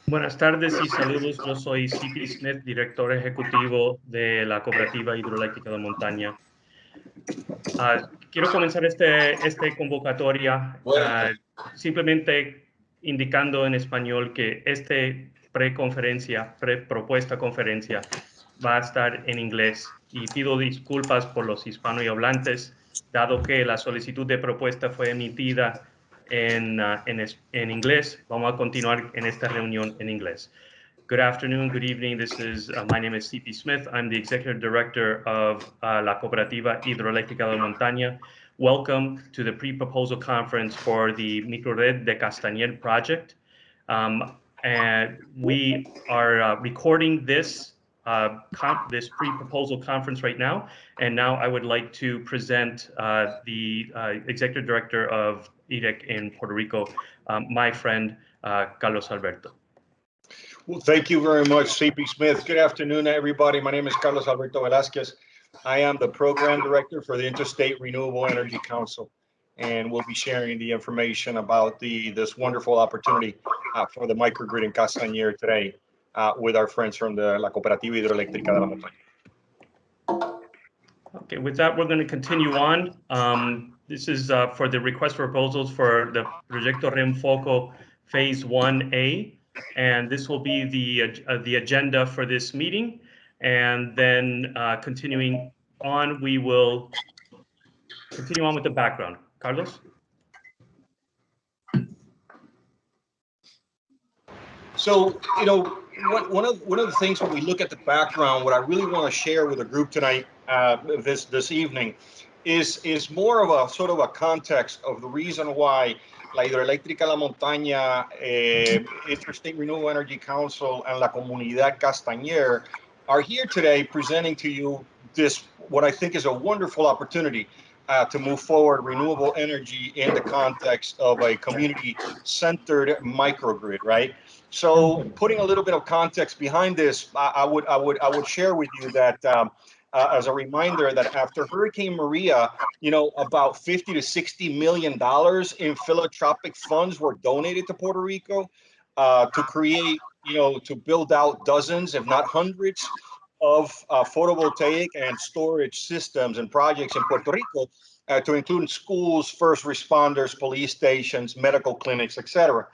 Buenas tardes y saludos. Yo soy C.P. Smith, director ejecutivo de la Cooperativa Hidroeléctrica de Montaña. Quiero comenzar este convocatoria simplemente indicando en español que propuesta conferencia va a estar en inglés y pido disculpas por los hispanohablantes, dado que la solicitud de propuesta fue emitida en inglés. Vamos a continuar en esta reunión en inglés. Good afternoon, good evening. My name is C.P. Smith. I'm the Executive Director of La Cooperativa Hidroeléctrica de Montaña. Welcome to the pre-proposal conference for the Microrred de Castañer project. And we are recording this pre-proposal conference right now. And now I would like to present the Executive Director of EDEC in Puerto Rico, my friend, Carlos Alberto. Well, thank you very much, C.P. Smith. Good afternoon, everybody. My name is Carlos Alberto Velázquez. I am the Program Director for the Interstate Renewable Energy Council, and we'll be sharing the information about this wonderful opportunity for the microgrid in Castañer today with our friends from the La Cooperativa Hidroeléctrica de la Montaña. Okay, with that, we're going to continue on. This is for the request for proposals for the Proyecto Reenfoco Phase 1A. And this will be the agenda for this meeting. And then continuing on, we will continue on with the background. Carlos? So, you know, one of the things when we look at the background, what I really want to share with the group tonight, this evening, is more of a sort of a context of the reason why La Hidroeléctrica La Montaña, Interstate Renewable Energy Council, and La Comunidad Castañer are here today presenting to you this, what I think is a wonderful opportunity to move forward renewable energy in the context of a community-centered microgrid, right? So, putting a little bit of context behind this, I would share with you that as a reminder that after Hurricane Maria, you know, about $50 to $60 million in philanthropic funds were donated to Puerto Rico to create, you know, to build out dozens, if not hundreds, of photovoltaic and storage systems and projects in Puerto Rico, to include schools, first responders, police stations, medical clinics, etc.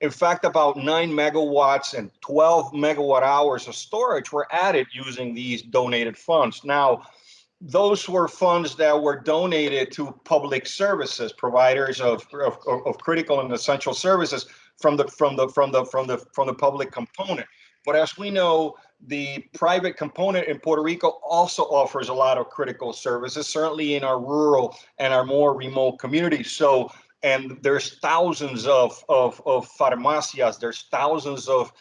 In fact, about 9 megawatts and 12 megawatt hours of storage were added using these donated funds. Now, those were funds that were donated to public services, providers of critical and essential services from the public component. But as we know, the private component in Puerto Rico also offers a lot of critical services, certainly in our rural and our more remote communities. So, and there's thousands of farmacias, there's thousands of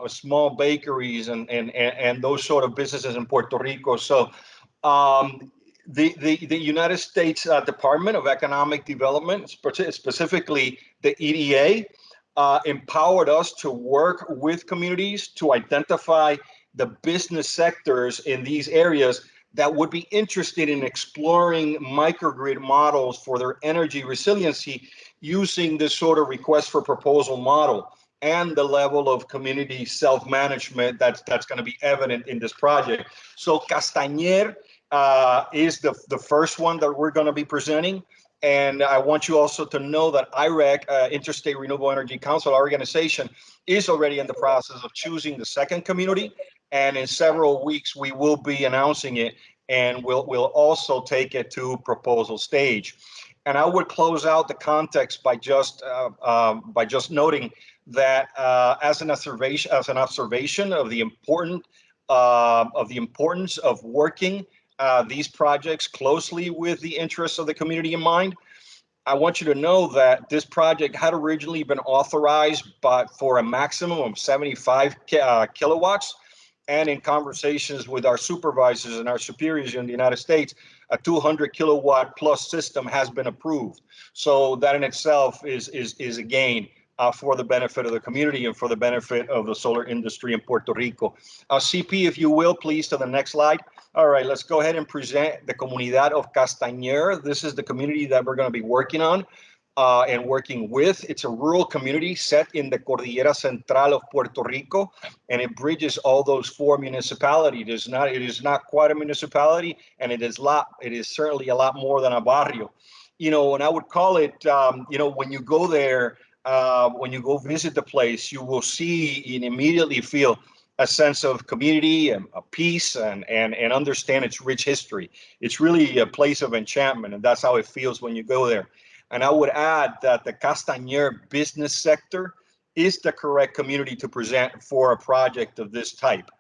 small bakeries and those sort of businesses in Puerto Rico. So the United States Department of Economic Development, specifically the EDA, empowered us to work with communities to identify the business sectors in these areas that would be interested in exploring microgrid models for their energy resiliency using this sort of request for proposal model and the level of community self-management that's going to be evident in this project. So Castañer is the first one that we're going to be presenting. And I want you also to know that IREC, Interstate Renewable Energy Council, our organization, is already in the process of choosing the second community. And in several weeks, we will be announcing it, and we'll also take it to proposal stage. And I would close out the context by just noting that as an observation of the importance of working these projects closely with the interests of the community in mind. I want you to know that this project had originally been authorized for a maximum of 75 kilowatts. And in conversations with our supervisors and our superiors in the United States, a 200 kilowatt plus system has been approved. So that in itself is a gain for the benefit of the community and for the benefit of the solar industry in Puerto Rico. CP, if you will, please, to the next slide. All right, let's go ahead and present the Comunidad of Castañer. This is the community that we're going to be working on. and working with. It's a rural community set in the Cordillera Central of Puerto Rico, and it bridges all those four municipalities. It is not quite a municipality, and it is certainly a lot more than a barrio. And I would call it, when you go there, when you go visit the place, you will see and immediately feel a sense of community and a peace and understand its rich history. It's really a place of enchantment, and that's how it feels when you go there. And I would add that the Castañer business sector is the correct community to present for a project of this type.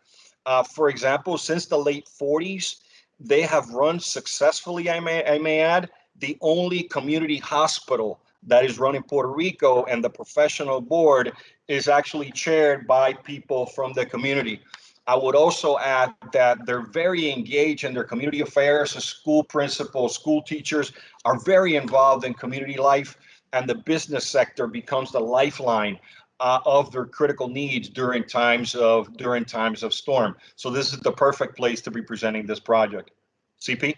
For example, since the late 40s, they have run successfully, I may add, the only community hospital that is run in Puerto Rico, and the professional board is actually chaired by people from the community. I would also add that they're very engaged in their community affairs. The school principals, school teachers are very involved in community life, and the business sector becomes the lifeline of their critical needs during times of storm. So this is the perfect place to be presenting this project. CP?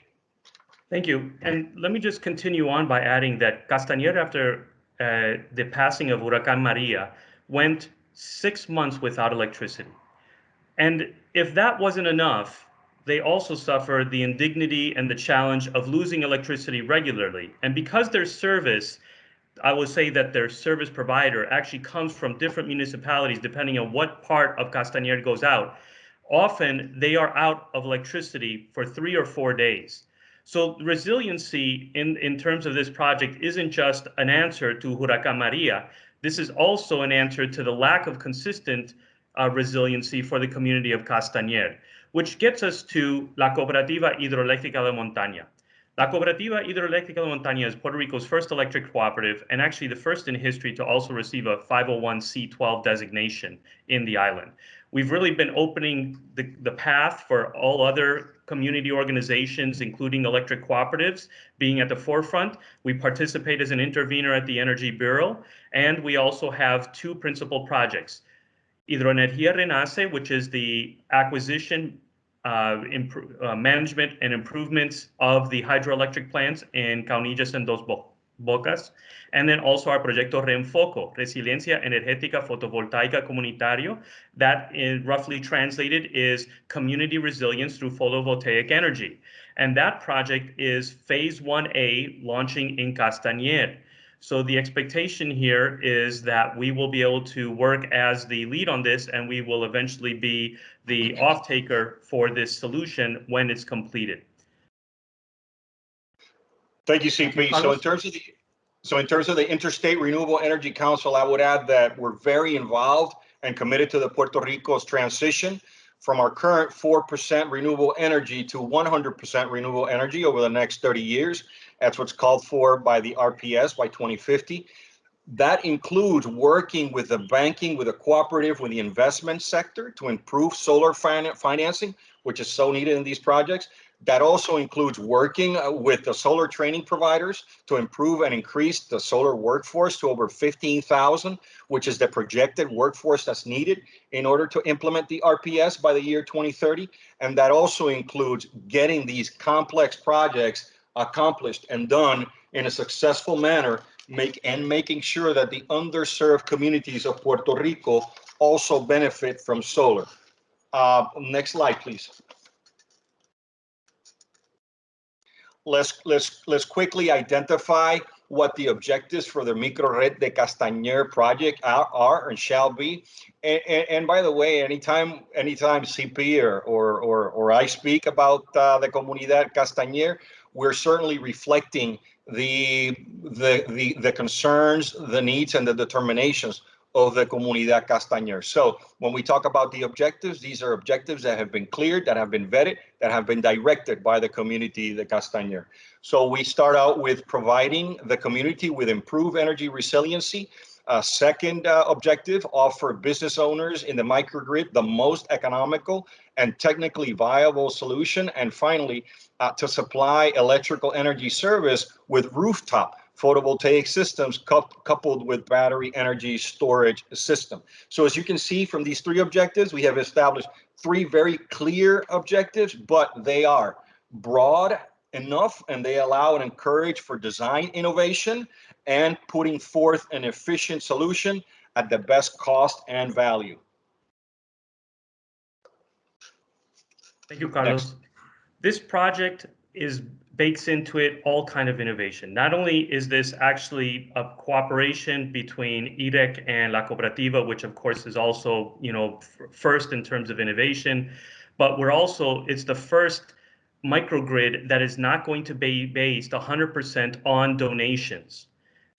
Thank you. And let me just continue on by adding that Castañer, after the passing of Huracán Maria, went 6 months without electricity. And if that wasn't enough, they also suffered the indignity and the challenge of losing electricity regularly. And because their service, I would say that their service provider actually comes from different municipalities, depending on what part of Castañer goes out, often they are out of electricity for 3 or 4 days. So resiliency in terms of this project isn't just an answer to Huracán Maria. This is also an answer to the lack of consistent resiliency for the community of Castañer, which gets us to La Cooperativa Hidroeléctrica de Montaña. La Cooperativa Hidroeléctrica de Montaña is Puerto Rico's first electric cooperative, and actually the first in history to also receive a 501c12 designation in the island. We've really been opening the path for all other community organizations, including electric cooperatives, being at the forefront. We participate as an intervener at the Energy Bureau, and we also have 2 principal projects. Hidroenergía Renace, which is the acquisition, management and improvements of the hydroelectric plants in Caunillas and Dos Bocas, and then also our Proyecto Reenfoco, Resiliencia Energética Fotovoltaica Comunitario, that roughly translated is community resilience through photovoltaic energy. And that project is phase 1A launching in Castañer. So the expectation here is that we will be able to work as the lead on this, and we will eventually be the off-taker for this solution when it's completed. Thank you, CP. So in terms of the Interstate Renewable Energy Council, I would add that we're very involved and committed to the Puerto Rico's transition from our current 4% renewable energy to 100% renewable energy over the next 30 years. That's what's called for by the RPS by 2050. That includes working with the banking, with the cooperative, with the investment sector to improve solar financing, which is so needed in these projects. That also includes working with the solar training providers to improve and increase the solar workforce to over 15,000, which is the projected workforce that's needed in order to implement the RPS by the year 2030. And that also includes getting these complex projects accomplished and done in a successful manner, making sure that the underserved communities of Puerto Rico also benefit from solar. Next slide, please. Let's quickly identify what the objectives for the Microrred de Castañer project are and shall be. And by the way, anytime CP or I speak about the Comunidad Castañer, we're certainly reflecting the concerns, the needs, and the determinations of the Comunidad Castañer. So when we talk about the objectives, these are objectives that have been cleared, that have been vetted, that have been directed by the community, the Castañer. So we start out with providing the community with improved energy resiliency. Second objective, offer business owners in the microgrid the most economical and technically viable solution. And finally, to supply electrical energy service with rooftop photovoltaic systems coupled with battery energy storage system. So as you can see from these 3 objectives, we have established 3 very clear objectives, but they are broad enough, and they allow and encourage for design innovation and putting forth an efficient solution at the best cost and value. Thank you, Carlos. Next. This project bakes into it all kind of innovation. Not only is this actually a cooperation between IREC and La Cooperativa, which of course is also, first in terms of innovation, but it's the first microgrid that is not going to be based 100% on donations.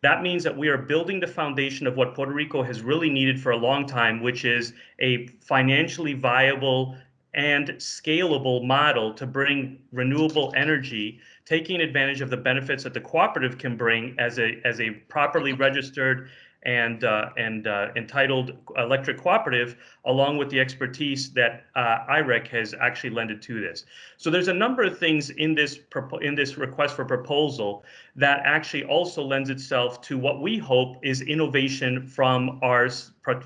That means that we are building the foundation of what Puerto Rico has really needed for a long time, which is a financially viable and scalable model to bring renewable energy, taking advantage of the benefits that the cooperative can bring as a properly registered and entitled electric cooperative, along with the expertise that IREC has actually lended to this. So there's a number of things in this request for proposal that actually also lends itself to what we hope is innovation from our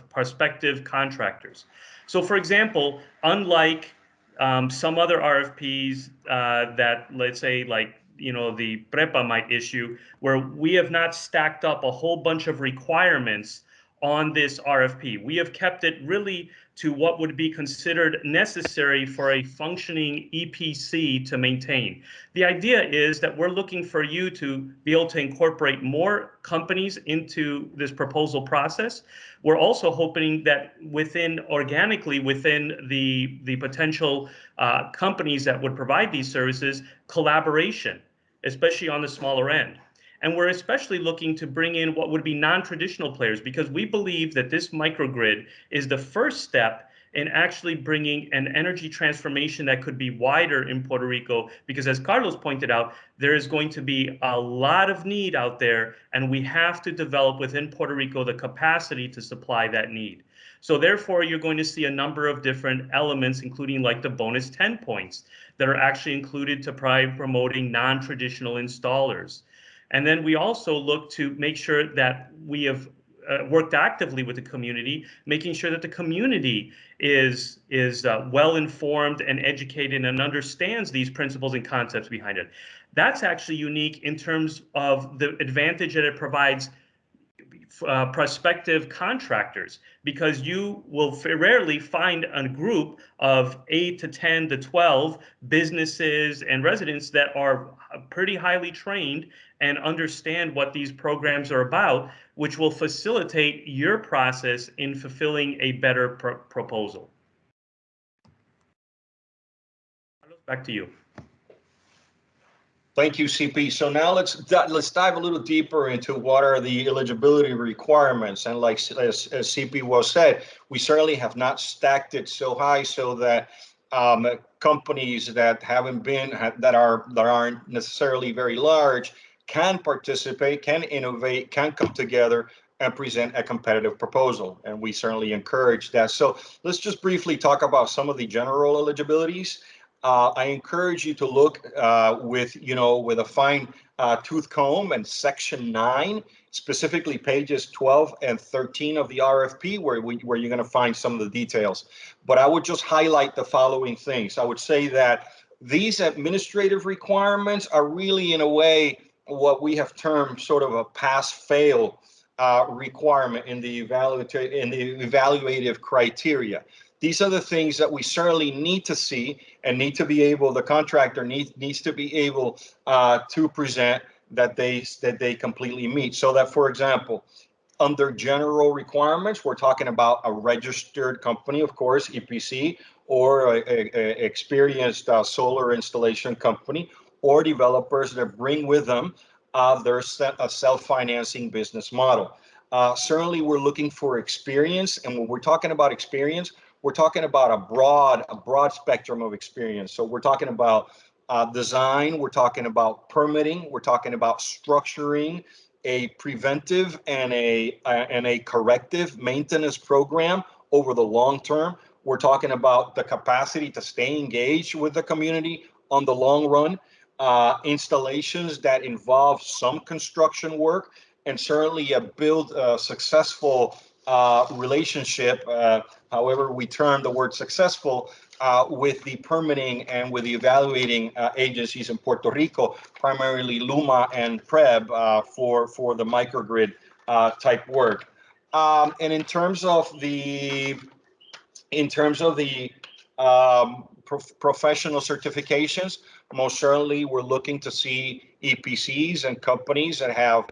prospective contractors. So, for example, unlike some other RFPs that, let's say, like the PREPA might issue, where we have not stacked up a whole bunch of requirements on this RFP. We have kept it really to what would be considered necessary for a functioning EPC to maintain. The idea is that we're looking for you to be able to incorporate more companies into this proposal process. We're also hoping that organically within the potential companies that would provide these services, collaboration, especially on the smaller end. And we're especially looking to bring in what would be non-traditional players, because we believe that this microgrid is the first step in actually bringing an energy transformation that could be wider in Puerto Rico, because as Carlos pointed out, there is going to be a lot of need out there, and we have to develop within Puerto Rico the capacity to supply that need. So therefore, you're going to see a number of different elements, including like the bonus 10 points that are actually included to promoting non-traditional installers. And then we also look to make sure that we have worked actively with the community, making sure that the community is well informed and educated and understands these principles and concepts behind it. That's actually unique in terms of the advantage that it provides prospective contractors, because you will rarely find a group of 8 to 10 to 12 businesses and residents that are pretty highly trained and understand what these programs are about, which will facilitate your process in fulfilling a better proposal. Back to you. Thank you, CP. So now let's dive a little deeper into what are the eligibility requirements. And like as CP was said, we certainly have not stacked it so high so that companies that aren't necessarily very large can participate, can innovate, can come together and present a competitive proposal. And we certainly encourage that. So let's just briefly talk about some of the general eligibilities. I encourage you to look with a fine tooth comb and section 9, specifically pages 12 and 13 of the RFP, where you're going to find some of the details. But I would just highlight the following things. I would say that these administrative requirements are really, in a way, what we have termed sort of a pass-fail requirement in the evaluative criteria. These are the things that we certainly need to see and need to be able, the contractor needs to be able to present that they completely meet. So that, for example, under general requirements, we're talking about a registered company, of course, EPC, or a experienced solar installation company, or developers that bring with them their self-financing business model. Certainly, we're looking for experience, and when we're talking about experience, we're talking about a broad spectrum of experience. So we're talking about design, we're talking about permitting, we're talking about structuring a preventive and a corrective maintenance program over the long term. We're talking about the capacity to stay engaged with the community on the long run, installations that involve some construction work, and certainly build a successful relationship, however we term the word successful, with the permitting and with the evaluating agencies in Puerto Rico, primarily LUMA and PREB for the microgrid type work. And in terms of the professional certifications, most certainly we're looking to see EPCs and companies that have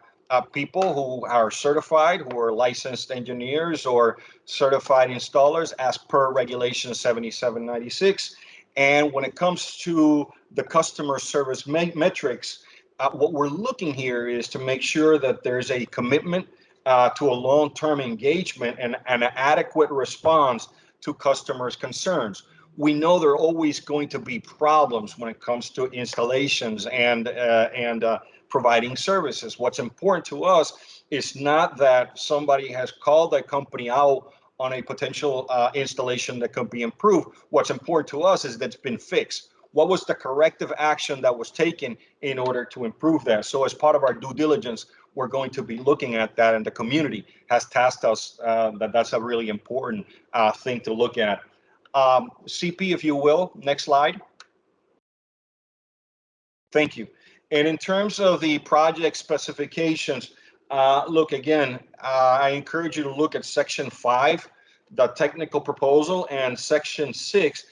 people who are certified, who are licensed engineers or certified installers as per Regulation 7796. And when it comes to the customer service metrics, what we're looking here is to make sure that there's a commitment to a long-term engagement and an adequate response to customers' concerns. We know there are always going to be problems when it comes to installations and providing services. What's important to us is not that somebody has called that company out on a potential installation that could be improved. What's important to us is that it's been fixed. What was the corrective action that was taken in order to improve that? So as part of our due diligence, we're going to be looking at that, and the community has tasked us that that's a really important thing to look at. CP, if you will, next slide. Thank you. And in terms of the project specifications, look, again, I encourage you to look at Section 5, the technical proposal, and Section 6,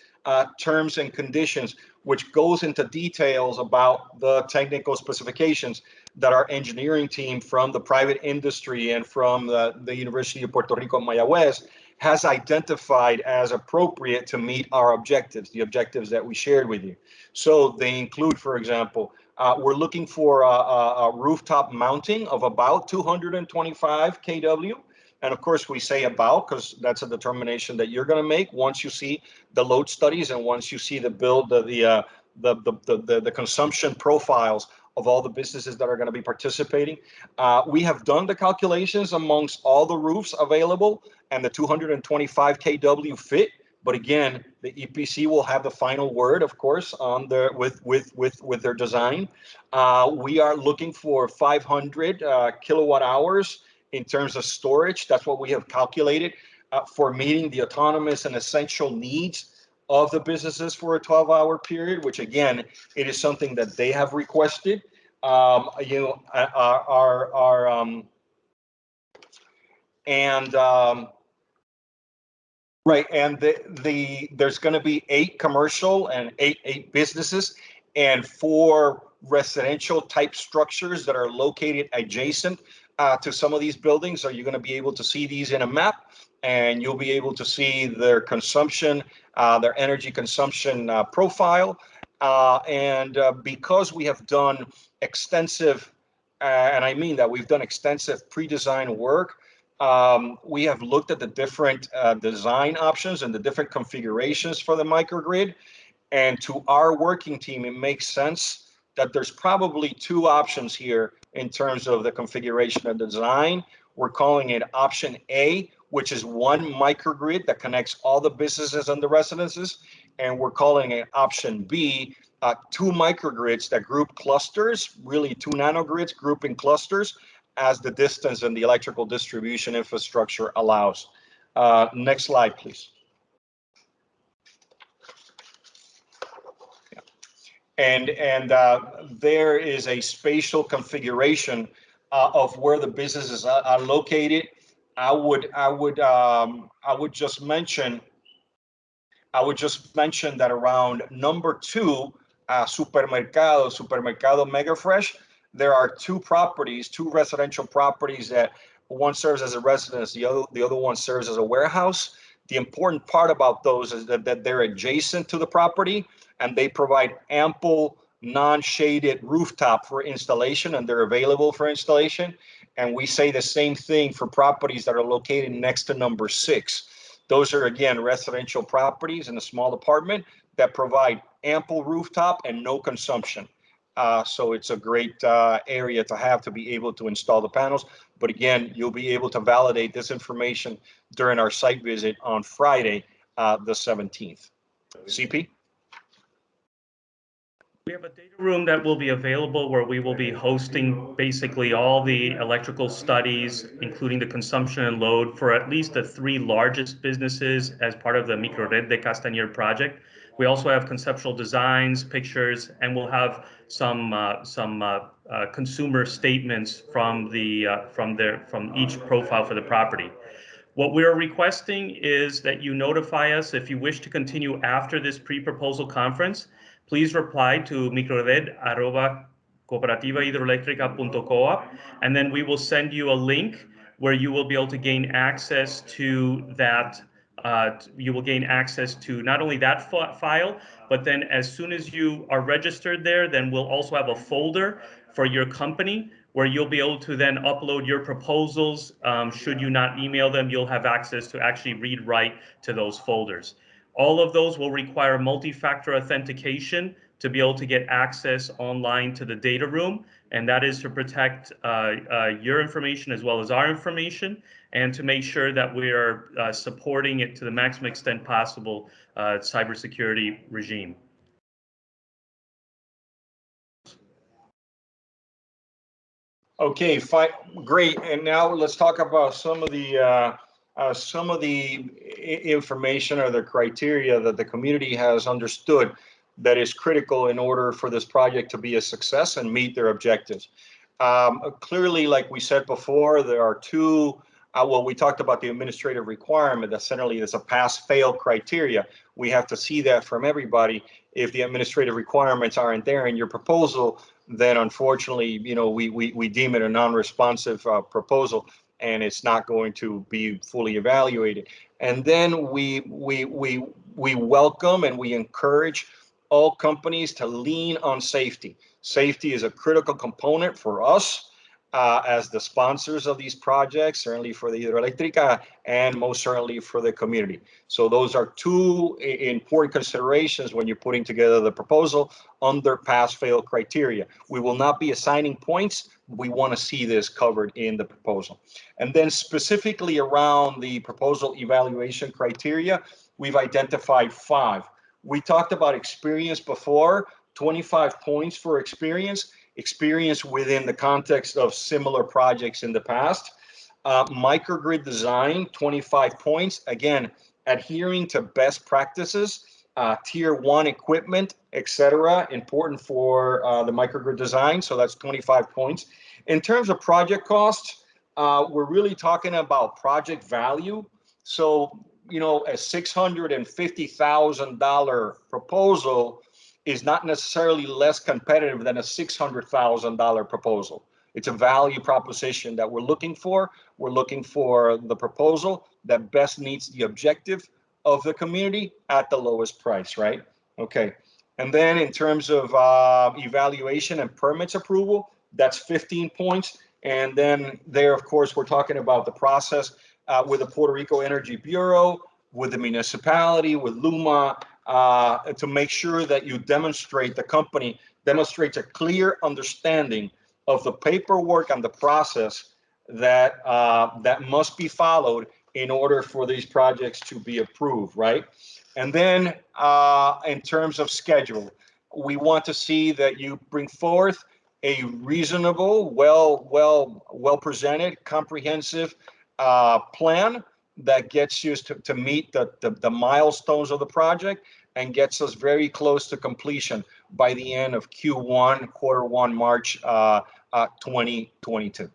terms and conditions, which goes into details about the technical specifications that our engineering team from the private industry and from the University of Puerto Rico Mayagüez has identified as appropriate to meet our objectives, the objectives that we shared with you. So they include, for example, we're looking for a rooftop mounting of about 225 kW. And of course, we say about because that's a determination that you're going to make once you see the load studies and once you see the build, the consumption profiles of all the businesses that are going to be participating. We have done the calculations amongst all the roofs available, and the 225 kW fit. But again, the EPC will have the final word, of course, on their with their design. We are looking for 500 kilowatt hours in terms of storage. That's what we have calculated for meeting the autonomous and essential needs of the businesses for a 12-hour period, which again, it is something that they have requested. Right, and there's going to be 8 commercial and eight businesses and 4 residential type structures that are located adjacent to some of these buildings. So you're going to be able to see these in a map, and you'll be able to see their consumption, their energy consumption profile. And because we have done extensive, and I mean that we've done extensive pre-design work, we have looked at the different design options and the different configurations for the microgrid. And to our working team, it makes sense that there's probably 2 options here in terms of the configuration and design. We're calling it option A, which is 1 microgrid that connects all the businesses and the residences. And we're calling it option B, 2 microgrids that group clusters, really 2 nanogrids grouping clusters as the distance and the electrical distribution infrastructure allows. Next slide, please. And there is a spatial configuration of where the businesses are located. I would just mention that around number 2, Supermercado Mega Fresh, there are 2 properties, 2 residential properties that one serves as a residence, the other one serves as a warehouse. The important part about those is that they're adjacent to the property and they provide ample non-shaded rooftop for installation, and they're available for installation. And we say the same thing for properties that are located next to number 6. Those are, again, residential properties in a small apartment that provide ample rooftop and no consumption. So it's a great area to have to be able to install the panels. But again, you'll be able to validate this information during our site visit on Friday, the 17th. CP? We have a data room that will be available where we will be hosting basically all the electrical studies, including the consumption and load for at least the 3 largest businesses as part of the Microrred de Castañer project. We also have conceptual designs, pictures, and we'll have some consumer statements from each profile for the property. What we're requesting is that you notify us if you wish to continue after this pre-proposal conference. Please reply to microrred@cooperativahidroelectrica.coop, and then we will send you a link where you will be able to gain access to that. You will gain access to not only that file, but then as soon as you are registered there, then we'll also have a folder for your company where you'll be able to then upload your proposals. Should you not email them, you'll have access to actually read write to those folders. All of those will require multi-factor authentication to be able to get access online to the data room, and that is to protect your information as well as our information, and to make sure that we are supporting it to the maximum extent possible cybersecurity regime. Okay, fine, great. And now let's talk about some of the information or the criteria that the community has understood that is critical in order for this project to be a success and meet their objectives. Clearly, like we said before, there are two. Well, we talked about the administrative requirement that certainly there's a pass-fail criteria. We have to see that from everybody. If the administrative requirements aren't there in your proposal, then unfortunately, we deem it a non-responsive proposal, and it's not going to be fully evaluated. And then we welcome and we encourage all companies to lean on safety. Safety is a critical component for us as the sponsors of these projects, certainly for the Hidroelectrica and most certainly for the community. So those are two important considerations when you're putting together the proposal under pass-fail criteria. We will not be assigning points. We want to see this covered in the proposal. And then specifically around the proposal evaluation criteria, we've identified 5. We talked about experience before, 25 points for experience within the context of similar projects in the past. Microgrid design, 25 points. Again, adhering to best practices, tier 1 equipment, etc. Important for the microgrid design, so that's 25 points. In terms of project costs, we're really talking about project value. So, a $650,000 proposal is not necessarily less competitive than a $600,000 proposal. It's a value proposition that we're looking for. We're looking for the proposal that best meets the objective of the community at the lowest price, right? Okay. And then in terms of evaluation and permits approval, that's 15 points. And then there, of course, we're talking about the process with the Puerto Rico Energy Bureau, with the municipality, with LUMA, to make sure that you the company demonstrates a clear understanding of the paperwork and the process that must be followed in order for these projects to be approved, right? And then in terms of schedule, we want to see that you bring forth a reasonable, well presented, comprehensive plan that gets you to meet the milestones of the project and gets us very close to completion by the end of Q1, quarter 1, March 2022.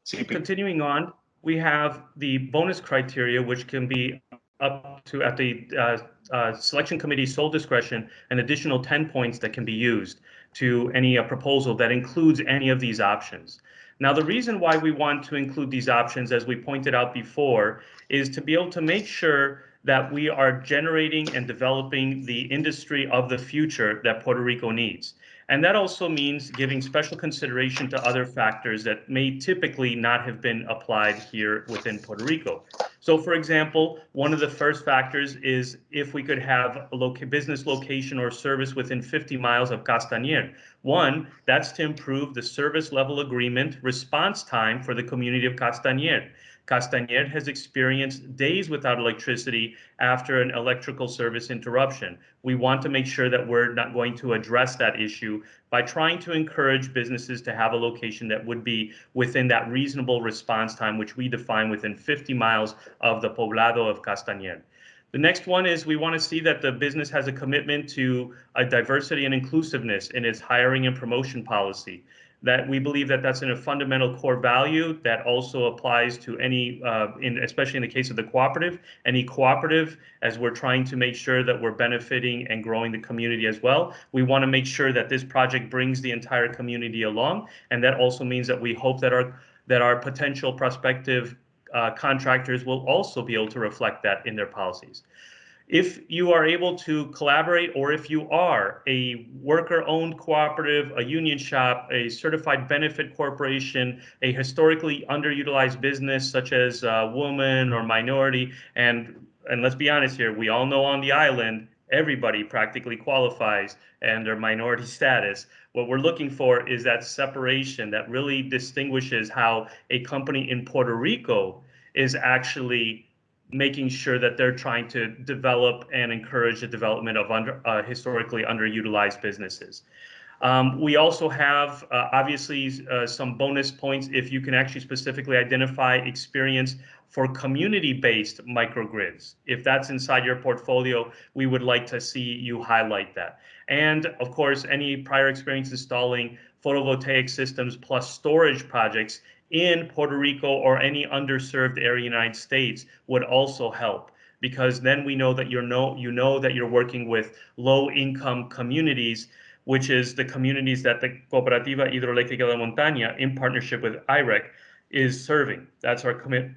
CP. Continuing on, we have the bonus criteria, which can be up to, at the selection committee's sole discretion, an additional 10 points that can be used to any proposal that includes any of these options. Now, the reason why we want to include these options, as we pointed out before, is to be able to make sure that we are generating and developing the industry of the future that Puerto Rico needs. And that also means giving special consideration to other factors that may typically not have been applied here within Puerto Rico. So, for example, one of the first factors is if we could have a business location or service within 50 miles of Castañer. One, that's to improve the service level agreement response time for the community of Castañer. Castañer has experienced days without electricity after an electrical service interruption. We want to make sure that we're not going to address that issue by trying to encourage businesses to have a location that would be within that reasonable response time, which we define within 50 miles of the poblado of Castañer. The next one is we want to see that the business has a commitment to a diversity and inclusiveness in its hiring and promotion policy. That we believe that that's a fundamental core value that also applies to any, especially in the case of the cooperative, any cooperative, as we're trying to make sure that we're benefiting and growing the community as well. We want to make sure that this project brings the entire community along, and that also means that we hope that our potential prospective contractors will also be able to reflect that in their policies. If you are able to collaborate, or if you are a worker-owned cooperative, a union shop, a certified benefit corporation, a historically underutilized business such as woman or minority, and let's be honest here, we all know on the island, everybody practically qualifies and their minority status. What we're looking for is that separation that really distinguishes how a company in Puerto Rico is actually making sure that they're trying to develop and encourage the development of historically underutilized businesses. We also have, obviously, some bonus points if you can actually specifically identify experience for community-based microgrids. If that's inside your portfolio, we would like to see you highlight that. And, of course, any prior experience installing photovoltaic systems plus storage projects in Puerto Rico or any underserved area in the United States would also help, because then we know that you know that you're working with low-income communities, which is the communities that the Cooperativa Hidroeléctrica de la Montaña, in partnership with IREC, is serving. That's our commitment,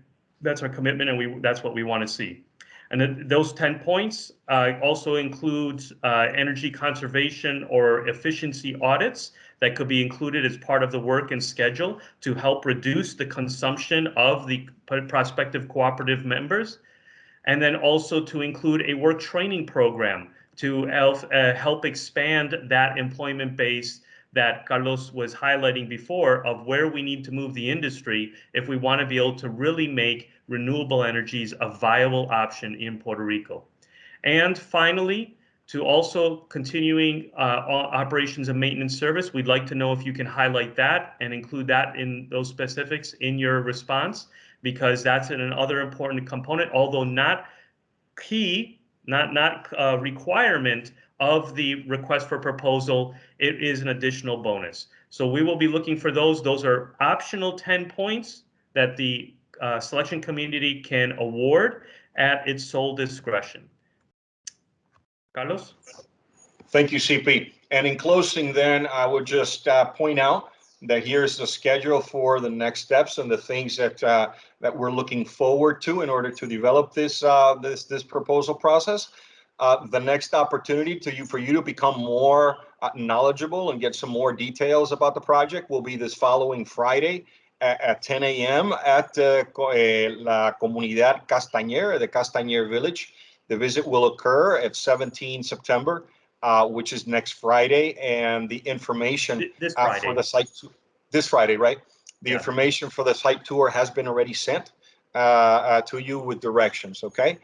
and that's what we want to see. And those 10 points also include energy conservation or efficiency audits that could be included as part of the work and schedule to help reduce the consumption of the prospective cooperative members. And then also to include a work training program to help expand that employment base that Carlos was highlighting before, of where we need to move the industry if we want to be able to really make renewable energies a viable option in Puerto Rico. And finally, to also continuing operations and maintenance service, we'd like to know if you can highlight that and include that in those specifics in your response, because that's another important component, although not key, not requirement of the request for proposal. It is an additional bonus. So we will be looking for those. Those are optional 10 points that the selection committee can award at its sole discretion. Carlos? Thank you, CP. And in closing then, I would just point out that here's the schedule for the next steps and the things that that we're looking forward to in order to develop this this proposal process. The next opportunity for you to become more knowledgeable and get some more details about the project will be this following Friday at 10 a.m. at La Comunidad Castañer, the Castañer Village. The visit will occur at 17 September, which is next Friday, and the information for the site this Friday, right? The information for the site tour has been already sent to you with directions. Okay.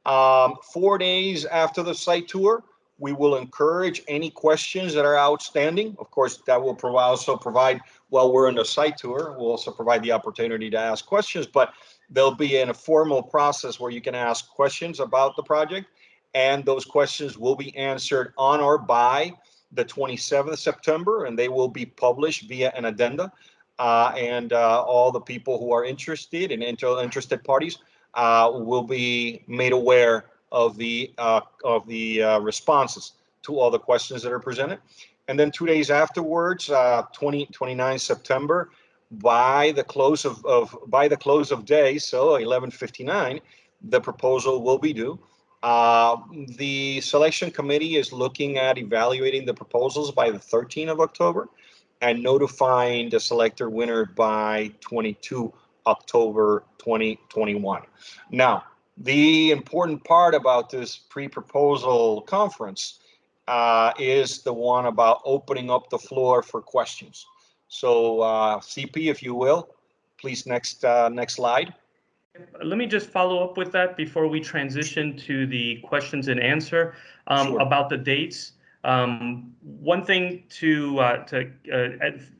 4 days after the site tour, we will encourage any questions that are outstanding. Of course, that will also provide, while we're in the site tour, we'll also provide the opportunity to ask questions, but there'll be a formal process where you can ask questions about the project, and those questions will be answered on or by the 27th of September, and they will be published via an addenda, and all the people who are interested and interested parties will be made aware of the responses to all the questions that are presented. And then 2 days afterwards, 29 September, by the close of day, so 11:59, the proposal will be due. The selection committee is looking at evaluating the proposals by the 13th of October and notifying the selector winner by 22 October 2021. Now, the important part about this pre-proposal conference is the one about opening up the floor for questions. So CP, if you will, please, next slide. Let me just follow up with that before we transition to the questions and answer Sure. about the dates. One thing to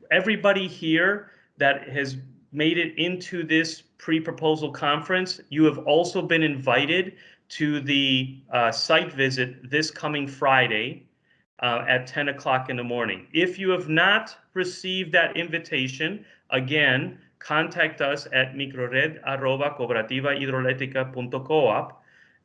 everybody here that has made it into this pre-proposal conference, you have also been invited to the site visit this coming Friday at 10 o'clock in the morning. If you have not received that invitation, again, contact us at microrred@cooperativahidroelectrica.coop,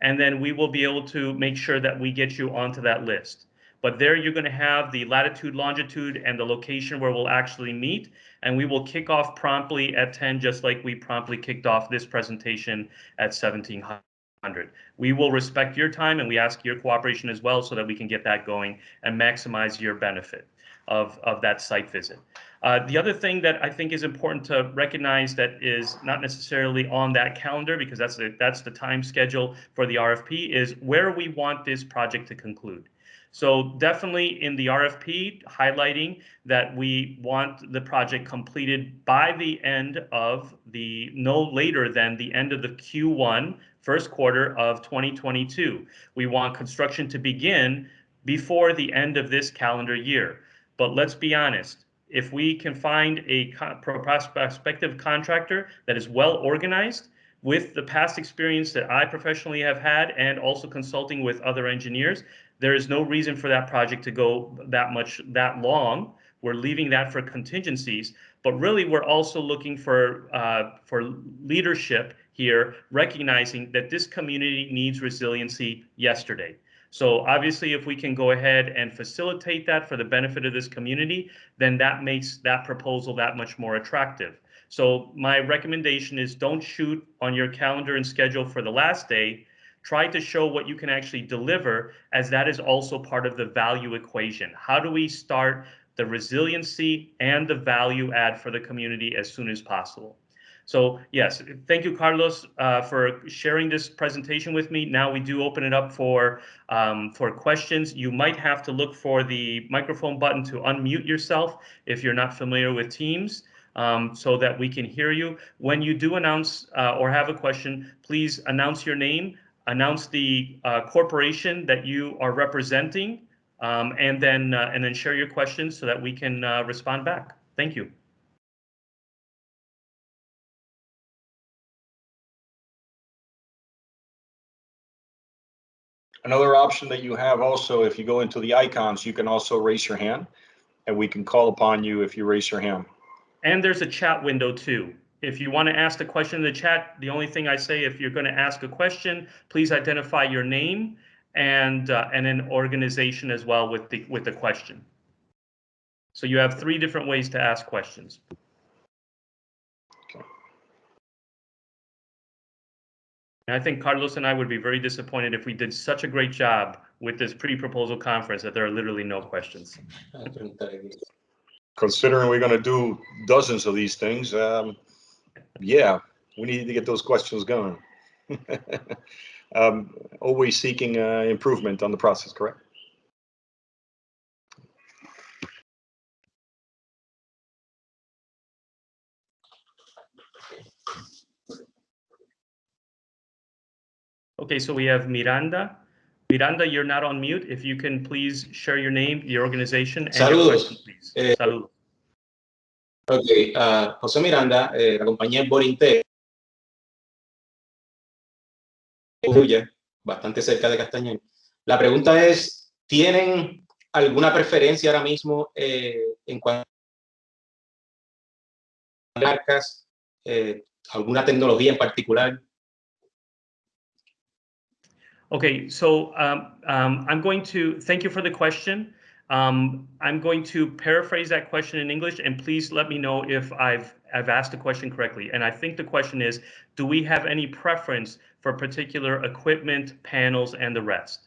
and then we will be able to make sure that we get you onto that list. But there you're going to have the latitude, longitude, and the location where we'll actually meet, and we will kick off promptly at 10, just like we promptly kicked off this presentation at 1700. We will respect your time, and we ask your cooperation as well so that we can get that going and maximize your benefit of that site visit. The other thing that I think is important to recognize that is not necessarily on that calendar, because that's the time schedule for the RFP, is where we want this project to conclude. So definitely in the RFP, highlighting that we want the project completed by the end of no later than the end of the Q1, first quarter of 2022. We want construction to begin before the end of this calendar year. But let's be honest, if we can find a prospective contractor that is well organized, with the past experience that I professionally have had and also consulting with other engineers, there is no reason for that project to go that long. We're leaving that for contingencies, but really we're also looking for leadership here, recognizing that this community needs resiliency yesterday. So obviously, if we can go ahead and facilitate that for the benefit of this community, then that makes that proposal that much more attractive. So my recommendation is don't shoot on your calendar and schedule for the last day. Try to show what you can actually deliver, as that is also part of the value equation. How do we start the resiliency and the value add for the community as soon as possible? So yes, thank you, Carlos, for sharing this presentation with me. Now we do open it up for questions. You might have to look for the microphone button to unmute yourself if you're not familiar with Teams, so that we can hear you. When you do announce or have a question, please announce your name, announce the corporation that you are representing, and then share your questions so that we can respond back. Thank you. Another option that you have also, if you go into the icons, you can also raise your hand, and we can call upon you if you raise your hand. And there's a chat window too. If you want to ask the question in the chat, the only thing I say, if you're going to ask a question, please identify your name and an organization as well with the question. So you have 3 different ways to ask questions. And I think Carlos and I would be very disappointed if we did such a great job with this pre-proposal conference that there are literally no questions. Considering we're going to do dozens of these things, yeah, we need to get those questions going. Always seeking improvement on the process, correct? Okay, so we have Miranda. Miranda, you're not on mute. If you can please share your name, your organization, and your question, please. Saludos. Ok, José Miranda, la compañía es Borinte, bastante cerca de Castañer. La pregunta es, ¿tienen alguna preferencia ahora mismo en cuanto a marcas, alguna tecnología en particular? Okay, so I'm going to thank you for the question. I'm going to paraphrase that question in English, and please let me know if I've asked the question correctly. And I think the question is, do we have any preference for particular equipment, panels, and the rest?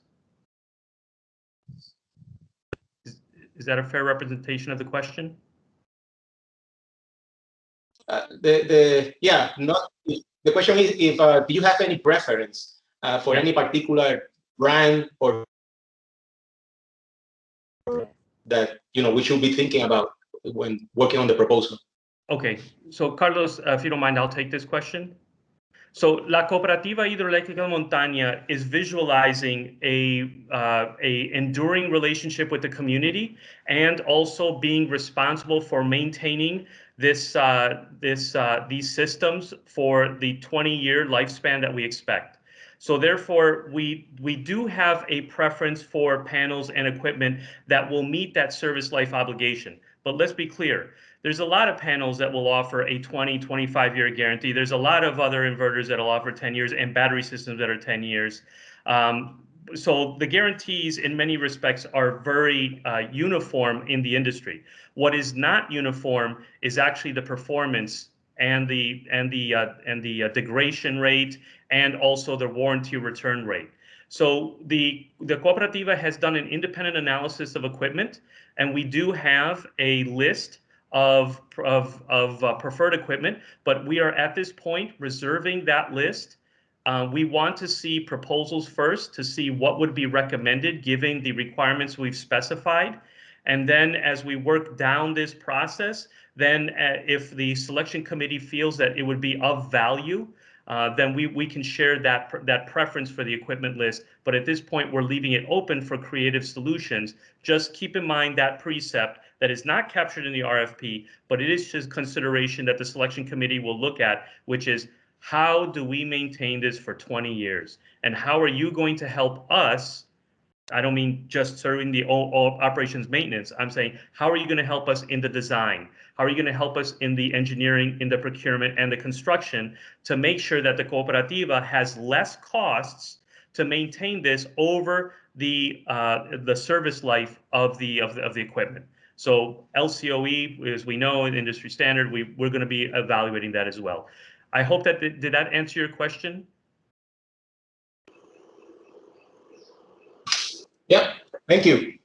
Is that a fair representation of the question? Yeah, not. The question is, if do you have any preference for any particular brand or that we should be thinking about when working on the proposal? Okay, so Carlos, if you don't mind, I'll take this question. So La Cooperativa Hidroeléctrica de Montaña is visualizing a enduring relationship with the community and also being responsible for maintaining these systems for the 20-year lifespan that we expect. So therefore, we do have a preference for panels and equipment that will meet that service life obligation. But let's be clear, there's a lot of panels that will offer a 20, 25-year guarantee. There's a lot of other inverters that will offer 10 years and battery systems that are 10 years. So the guarantees in many respects are very uniform in the industry. What is not uniform is actually the performance and the degradation rate and also the warranty return rate. So the Cooperativa has done an independent analysis of equipment, and we do have a list of preferred equipment, but we are at this point reserving that list. We want to see proposals first to see what would be recommended given the requirements we've specified. And then as we work down this process, then if the selection committee feels that it would be of value, then we can share that preference for the equipment list. But at this point, we're leaving it open for creative solutions. Just keep in mind that precept that is not captured in the RFP, but it is just consideration that the selection committee will look at, which is how do we maintain this for 20 years? And how are you going to help us? I don't mean just serving the operations maintenance. I'm saying, how are you going to help us in the design? How are you going to help us in the engineering, in the procurement, and the construction to make sure that the Cooperativa has less costs to maintain this over the service life of the equipment? So LCOE, as we know, in industry standard, we're going to be evaluating that as well. I hope that did that answer your question? Yeah, thank you.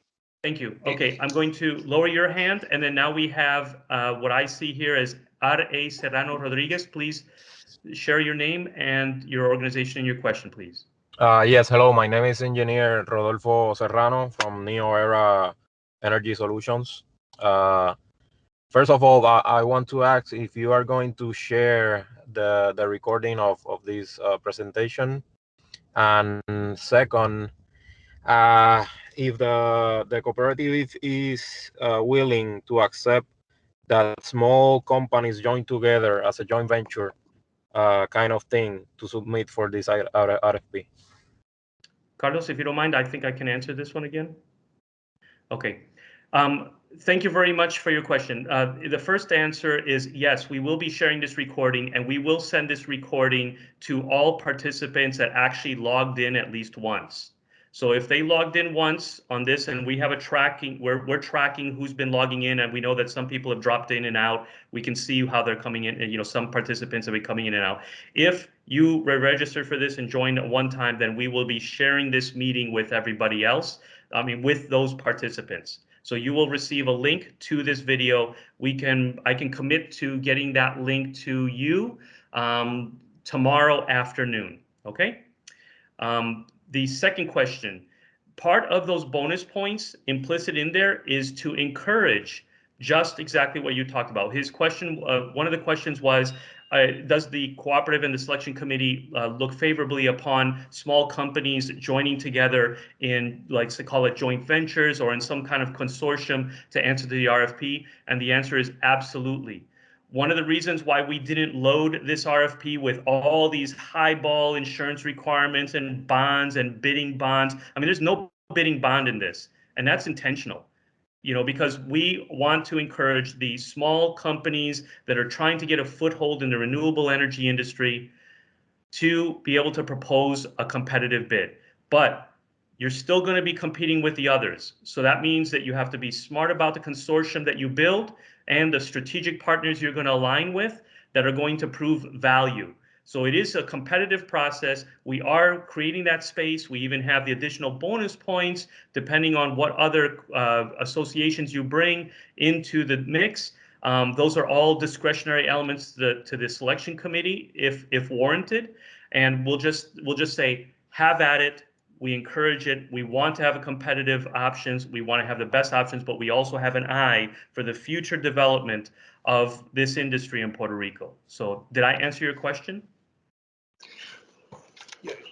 Thank you. Okay, I'm going to lower your hand, and then now we have what I see here as R.A. Serrano Rodriguez. Please share your name and your organization and your question, please. Yes, hello. My name is Engineer Rodolfo Serrano from Neo Era Energy Solutions. First of all, I want to ask if you are going to share the recording of this presentation. And second, if the cooperative is willing to accept that small companies join together as a joint venture kind of thing to submit for this RFP. Carlos, if you don't mind, I think I can answer this one again. Okay. Thank you very much for your question. The first answer is yes, we will be sharing this recording, and we will send this recording to all participants that actually logged in at least once. So if they logged in once on this, and we have a tracking, we're tracking who's been logging in, and we know that some people have dropped in and out. We can see how they're coming in, and some participants have been coming in and out. If you registered for this and joined at one time, then we will be sharing this meeting with everybody else. With those participants. So you will receive a link to this video. I can commit to getting that link to you tomorrow afternoon, okay? The second question, part of those bonus points implicit in there is to encourage just exactly what you talked about. His question, one of the questions was, does the cooperative and the selection committee look favorably upon small companies joining together in, like, to call it joint ventures or in some kind of consortium to answer to the RFP? And the answer is absolutely. One of the reasons why we didn't load this RFP with all these highball insurance requirements and bonds and bidding bonds, there's no bidding bond in this, and that's intentional. Because we want to encourage the small companies that are trying to get a foothold in the renewable energy industry to be able to propose a competitive bid. But you're still going to be competing with the others. So that means that you have to be smart about the consortium that you build and the strategic partners you're going to align with that are going to prove value. So it is a competitive process. We are creating that space. We even have the additional bonus points depending on what other associations you bring into the mix. Those are all discretionary elements to the selection committee if warranted. And we'll just say, have at it. We encourage it. We want to have a competitive options. We want to have the best options, but we also have an eye for the future development of this industry in Puerto Rico. So did I answer your question?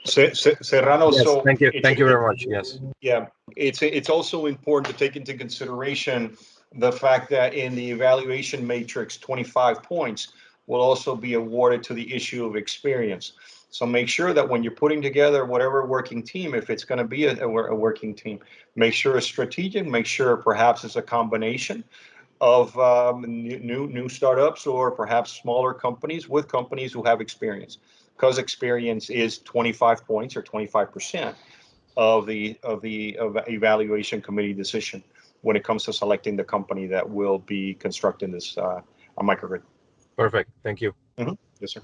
Serrano, Yes, so thank you very much. Yes. Yeah, it's also important to take into consideration the fact that in the evaluation matrix, 25 points will also be awarded to the issue of experience. So make sure that when you're putting together whatever working team, if it's going to be a working team, make sure it's strategic, make sure perhaps it's a combination of new startups or perhaps smaller companies with companies who have experience, because experience is 25 points or 25% of the evaluation committee decision when it comes to selecting the company that will be constructing this a microgrid. Perfect. Thank you. Mm-hmm. Yes, sir.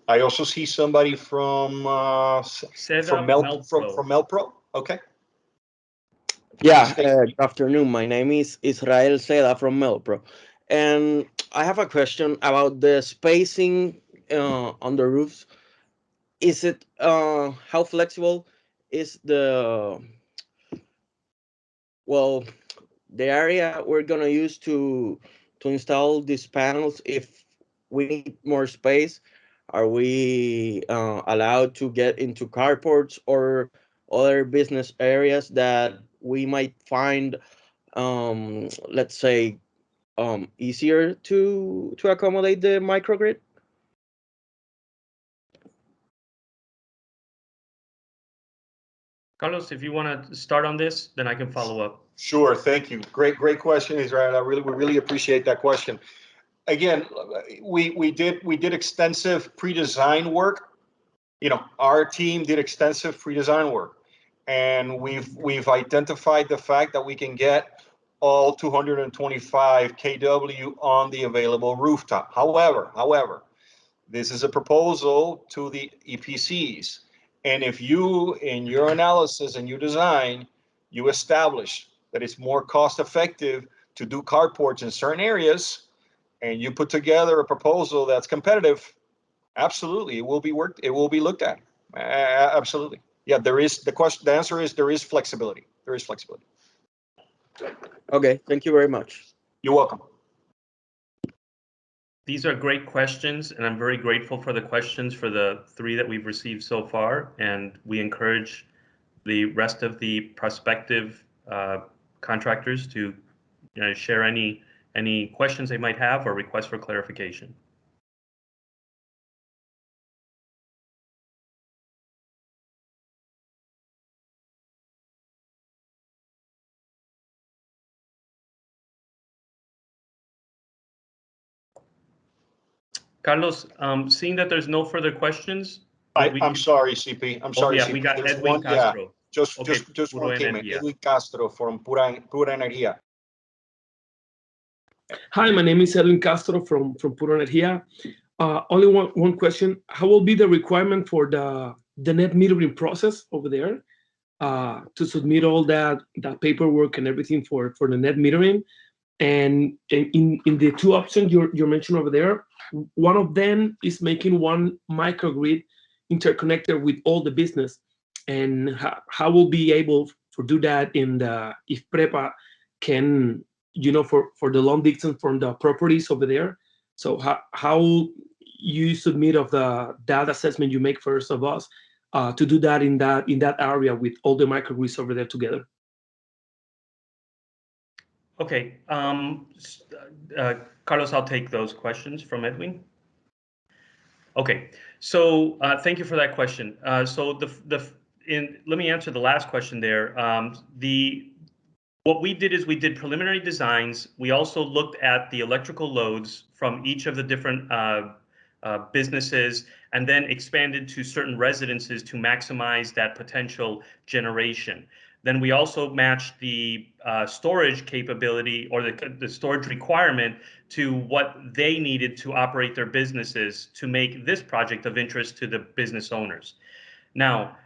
I also see somebody from Melpro. Okay. Yeah, good afternoon. My name is Israel Seda from Melpro. And I have a question about the spacing on the roofs. Is it, how flexible is well, the area we're gonna use to install these panels? If we need more space, are we allowed to get into carports or other business areas that we might find, let's say, easier to accommodate the microgrid? Carlos, if you want to start on this, then I can follow up. Sure. Thank you. Great question, Israel. We really appreciate that question. Again, we did extensive pre-design work. You know, our team did extensive pre-design work, and we've identified the fact that we can get all 225 kW on the available rooftop. However, this is a proposal to the EPCs, and if you, in your analysis and your design, you establish that it's more cost effective to do carports in certain areas, and you put together a proposal that's competitive, absolutely, it will be worked. It will be looked at. Absolutely. Yeah, there is the question. The answer is there is flexibility. There is flexibility. Okay, thank you very much. You're welcome. These are great questions, and I'm very grateful for the questions for the 3 that we've received so far. And we encourage the rest of the prospective contractors to share any questions they might have or requests for clarification. Carlos, seeing that there's no further questions. I'm sorry, CP. I'm sorry, yeah, CP. we got There's Edwin one, Castro. Yeah, just one came in. Edwin Castro from Pura Energía. Hi, my name is Edwin Castro from Pura Energía. Only one question. How will be the requirement for the net metering process over there to submit all that paperwork and everything for the net metering? And in the 2 options you mentioned over there, one of them is making one microgrid interconnected with all the business. And how will be able to do that if PREPA can, for the long distance from the properties over there? So how you submit of the data assessment you make first of us to do that in that area with all the microgrids over there together? Okay, Carlos, I'll take those questions from Edwin. Okay, so thank you for that question. So let me answer the last question there. What we did is we did preliminary designs. We also looked at the electrical loads from each of the different businesses, and then expanded to certain residences to maximize that potential generation. Then we also matched the storage capability or the storage requirement to what they needed to operate their businesses to make this project of interest to the business owners. Now,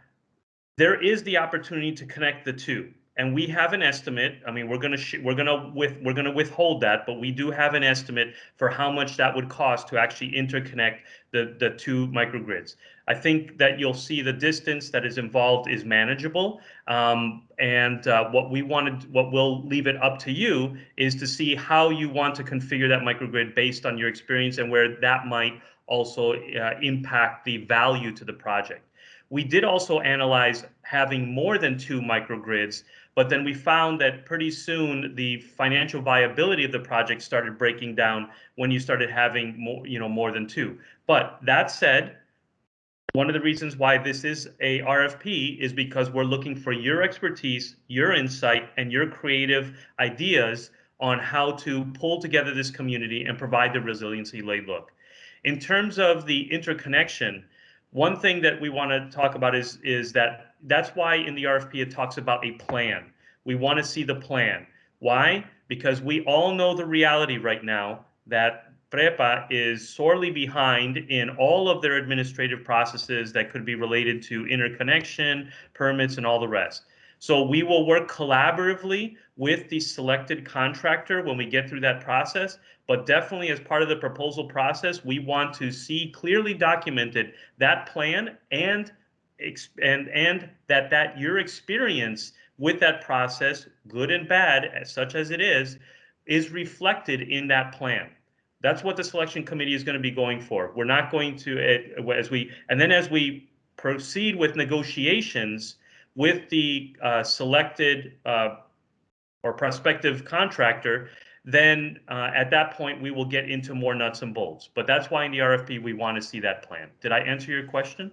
there is the opportunity to connect the 2. and we have an estimate. I mean, we're gonna withhold that, but we do have an estimate for how much that would cost to actually interconnect the two microgrids. I think that you'll see the distance that is involved is manageable, and what we'll leave it up to you is to see how you want to configure that microgrid based on your experience and where that might also impact the value to the project. We did also analyze having more than 2 microgrids, but then we found that pretty soon the financial viability of the project started breaking down when you started having more than 2. But that said, one of the reasons why this is a RFP is because we're looking for your expertise, your insight, and your creative ideas on how to pull together this community and provide the resiliency playbook. In terms of the interconnection, one thing that we want to talk about is that's why in the RFP it talks about a plan. We want to see the plan. Why? Because we all know the reality right now that PREPA is sorely behind in all of their administrative processes that could be related to interconnection, permits, and all the rest. So we will work collaboratively with the selected contractor when we get through that process, but definitely as part of the proposal process, we want to see clearly documented that plan and that your experience with that process, good and bad, such as it is reflected in that plan. That's what the selection committee is going to be going for. We're not going to, as we proceed with negotiations with the selected or prospective contractor, then at that point we will get into more nuts and bolts. But that's why in the RFP we want to see that plan. Did I answer your question?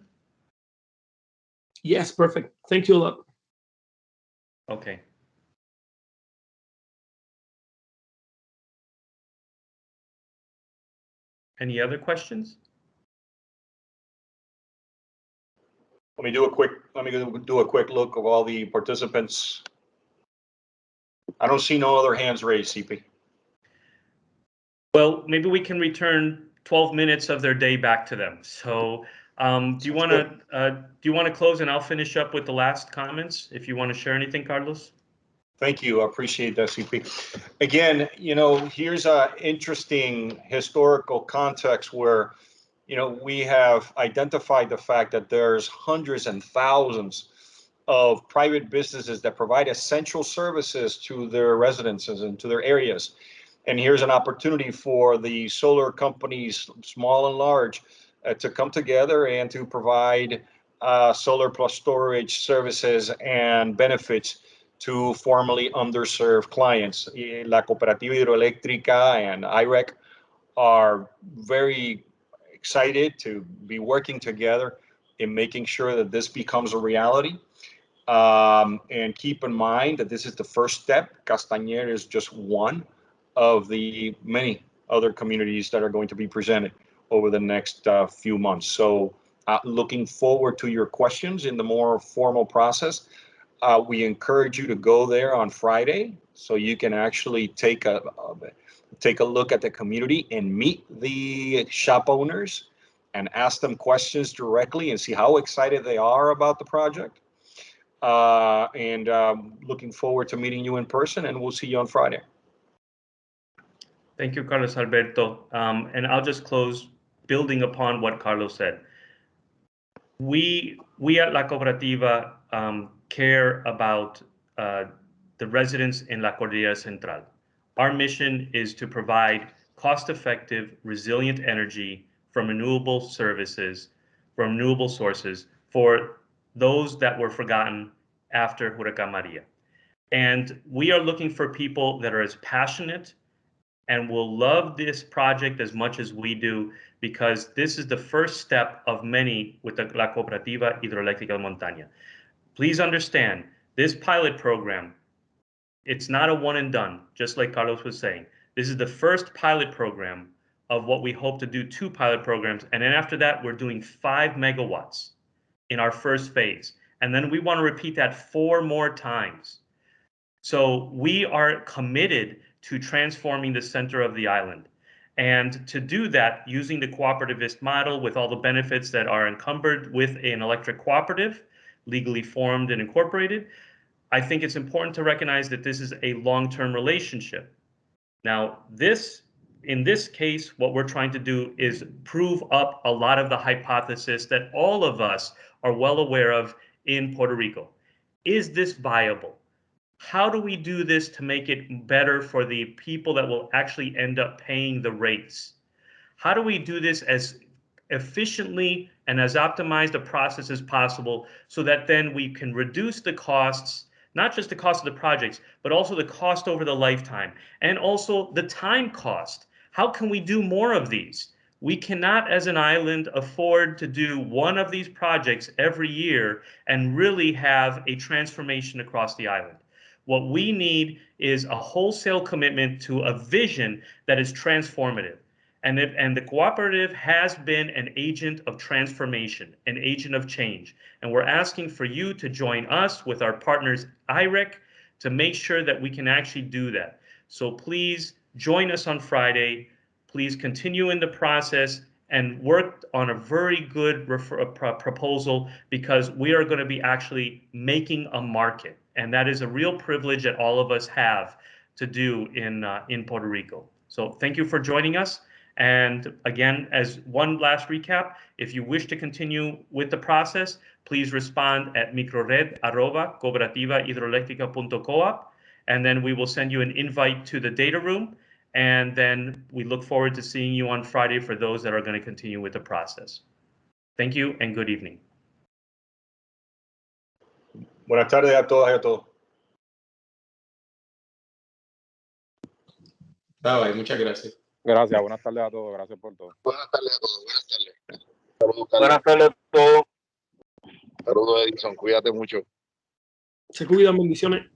Yes, perfect. Thank you a lot. Okay. Any other questions? Let me do a quick look of all the participants. I don't see no other hands raised, CP. Well, maybe we can return 12 minutes of their day back to them. So do you want to close, and I'll finish up with the last comments if you want to share anything, Carlos? Thank you. I appreciate that, CP. Again, here's an interesting historical context where, we have identified the fact that there's hundreds and thousands of private businesses that provide essential services to their residences and to their areas. And here's an opportunity for the solar companies, small and large, to come together and to provide solar plus storage services and benefits to formerly underserved clients. La Cooperativa Hidroeléctrica and IREC are very excited to be working together in making sure that this becomes a reality. And keep in mind that this is the first step. Castañer is just one of the many other communities that are going to be presented over the next few months. So looking forward to your questions in the more formal process. We encourage you to go there on Friday so you can actually take a look at the community and meet the shop owners and ask them questions directly and see how excited they are about the project. And looking forward to meeting you in person, and we'll see you on Friday. Thank you, Carlos Alberto. And I'll just close building upon what Carlos said. We at La Cooperativa care about the residents in La Cordillera Central. Our mission is to provide cost-effective, resilient energy from renewable sources for those that were forgotten after Huracán Maria. And we are looking for people that are as passionate and will love this project as much as we do, because this is the first step of many with the La Cooperativa Hidroeléctrica Montaña. Please understand, this pilot program, it's not a one and done, just like Carlos was saying. This is the first pilot program of what we hope to do 2 pilot programs. And then after that, we're doing 5 megawatts in our first phase. And then we want to repeat that 4 more times. So we are committed to transforming the center of the island. And to do that, using the cooperativist model with all the benefits that are encumbered with an electric cooperative, legally formed and incorporated, I think it's important to recognize that this is a long-term relationship. Now, in this case, what we're trying to do is prove up a lot of the hypothesis that all of us are well aware of in Puerto Rico. Is this viable? How do we do this to make it better for the people that will actually end up paying the rates? How do we do this as efficiently and as optimized a process as possible so that then we can reduce the costs, not just the cost of the projects, but also the cost over the lifetime, and also the time cost. How can we do more of these? We cannot, as an island, afford to do one of these projects every year and really have a transformation across the island. What we need is a wholesale commitment to a vision that is transformative. And the cooperative has been an agent of transformation, an agent of change. And we're asking for you to join us with our partners, IREC, to make sure that we can actually do that. So please join us on Friday. Please continue in the process and work on a very good proposal, because we are going to be actually making a market. And that is a real privilege that all of us have to do in Puerto Rico. So thank you for joining us. And again, as one last recap, if you wish to continue with the process, please respond at microrred@cooperativahidroelectrica.coop, and then we will send you an invite to the data room. And then we look forward to seeing you on Friday for those that are going to continue with the process. Thank you and good evening. Buenas tardes a todas y a todos. Muchas gracias. Gracias, buenas tardes a todos, gracias por todo. Buenas tardes a todos, buenas tardes. Saludos, Buenas tardes a todos. Saludos, Edison, cuídate mucho. Se cuidan, bendiciones.